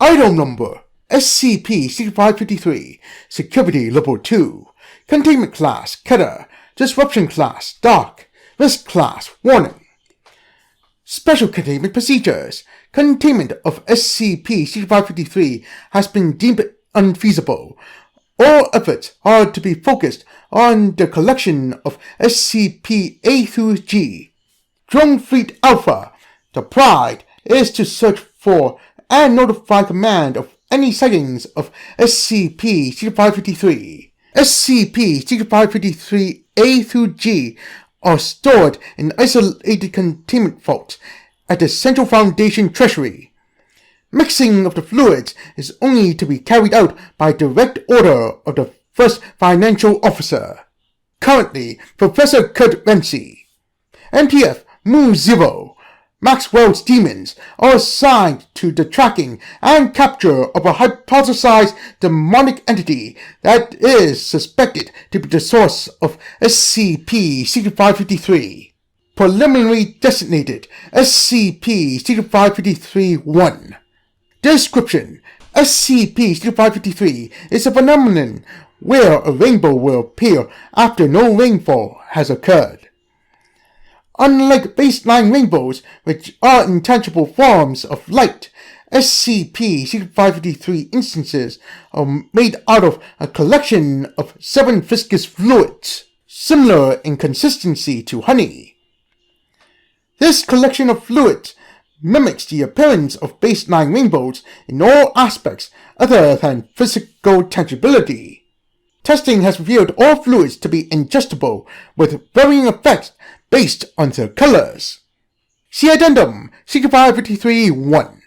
Item number SCP-6553, Security Level 2, Containment Class Keter, Disruption Class Dark, Risk Class Warning. Special Containment Procedures. Containment of SCP-6553 has been deemed unfeasible. All efforts are to be focused on the collection of SCP-A through G. Drone Fleet Alpha. The Pride is to search for and notify command of any sightings of SCP-6553. SCP-6553-A through G are stored in isolated containment vaults at the Central Foundation Treasury. Mixing of the fluids is only to be carried out by direct order of the First Financial Officer. Currently, Professor Kurt Renzi. NPF Mu-0. Maxwell's demons are assigned to the tracking and capture of a hypothesized demonic entity that is suspected to be the source of SCP-6553. Preliminary designated SCP-6553-1. Description: SCP-6553 is a phenomenon where a rainbow will appear after no rainfall has occurred. Unlike baseline rainbows, which are intangible forms of light, SCP-6553 instances are made out of a collection of 7 viscous fluids, similar in consistency to honey. This collection of fluids mimics the appearance of baseline rainbows in all aspects other than physical tangibility. Testing has revealed all fluids to be ingestible, with varying effects based on their colors. See Addendum 6553-1.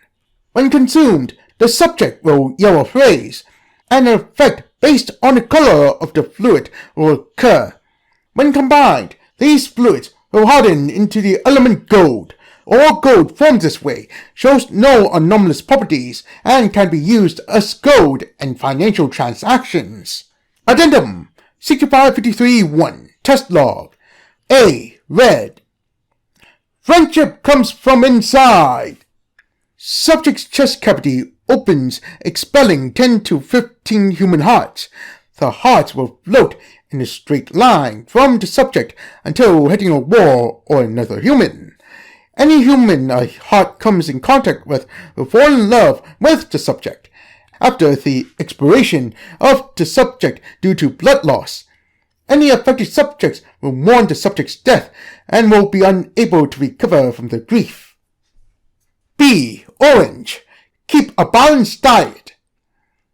When consumed, the subject will yell a phrase, and an effect based on the color of the fluid will occur. When combined, these fluids will harden into the element gold. All gold formed this way shows no anomalous properties and can be used as gold in financial transactions. Addendum 6553-1 Test Log. A. Red. Friendship comes from inside. Subject's chest cavity opens, expelling 10 to 15 human hearts. The hearts will float in a straight line from the subject until hitting a wall or another human. Any human a heart comes in contact with will fall in love with the subject. After the expiration of the subject due to blood loss, any affected subjects will mourn the subject's death and will be unable to recover from their grief. B. Orange. Keep a balanced diet.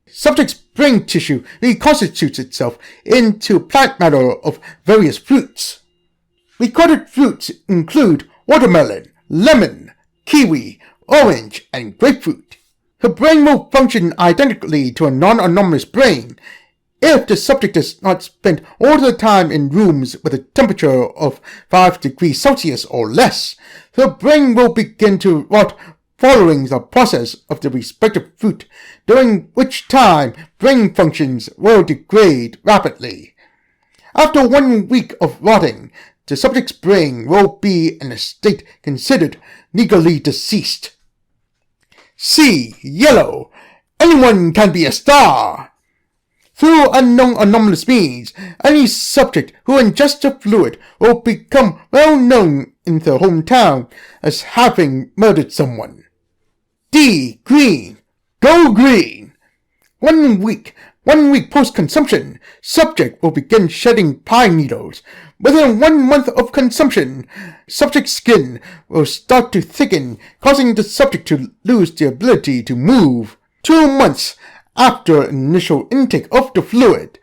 Subject's brain tissue reconstitutes itself into plant matter of various fruits. Recorded fruits include watermelon, lemon, kiwi, orange, and grapefruit. Her brain will function identically to a non-anomalous brain if the subject does not spend all the time in rooms with a temperature of 5 degrees Celsius or less. The brain will begin to rot following the process of the respective fruit, during which time brain functions will degrade rapidly. After 1 week of rotting, the subject's brain will be in a state considered legally deceased. C. Yellow. Anyone can be a star. Through unknown anomalous means, any subject who ingests the fluid will become well known in their hometown as having murdered someone. D. Green. Go green. 1 week post-consumption, subject will begin shedding pine needles. Within 1 month of consumption, subject's skin will start to thicken, causing the subject to lose the ability to move. 2 months after initial intake of the fluid,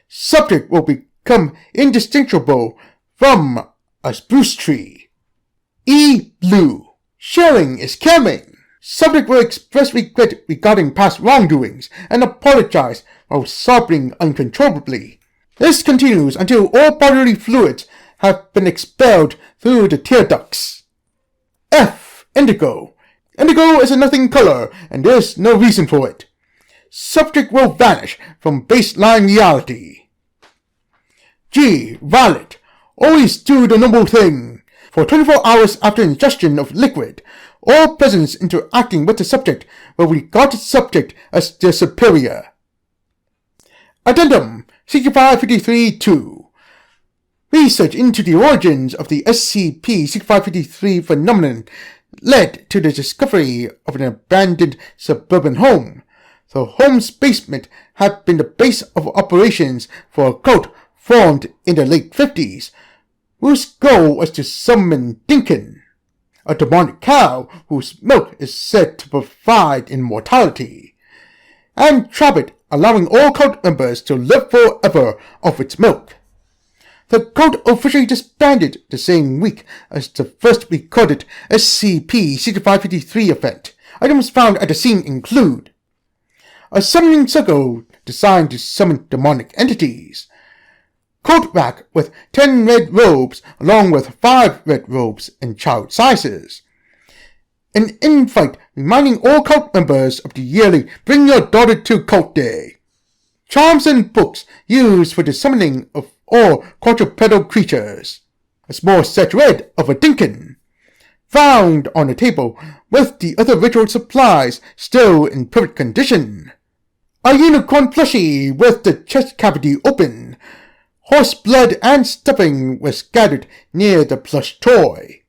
subject will become indistinguishable from a spruce tree. E. Blue. Sharing is caring. Subject will express regret regarding past wrongdoings and apologize while sobbing uncontrollably. This continues until all bodily fluids have been expelled through the tear ducts. F. Indigo. Indigo is a nothing color, and there is no reason for it. Subject will vanish from baseline reality. G. Violet. Always do the noble thing. For 24 hours after ingestion of liquid, all presents interacting with the subject will regard the subject as their superior. Addendum 6553-2. Research into the origins of the SCP-6553 phenomenon led to the discovery of an abandoned suburban home. The home's basement had been the base of operations for a cult formed in the late 50s, whose goal was to summon Dinkin, a demonic cow whose milk is said to provide immortality, and trap it, allowing all cult members to live forever off its milk. The cult officially disbanded the same week as the first recorded SCP-6553 event. Items found at the scene include a summoning circle designed to summon demonic entities, coat rack with 10 red robes along with 5 red robes in child sizes, an invite reminding all cult members of the yearly Bring Your Daughter to Cult Day, charms and books used for the summoning of all quadrupedal creatures, a small statuette of a Dinkin, found on a table with the other ritual supplies still in perfect condition, a unicorn plushie with the chest cavity open. Horse blood and stuffing was scattered near the plush toy.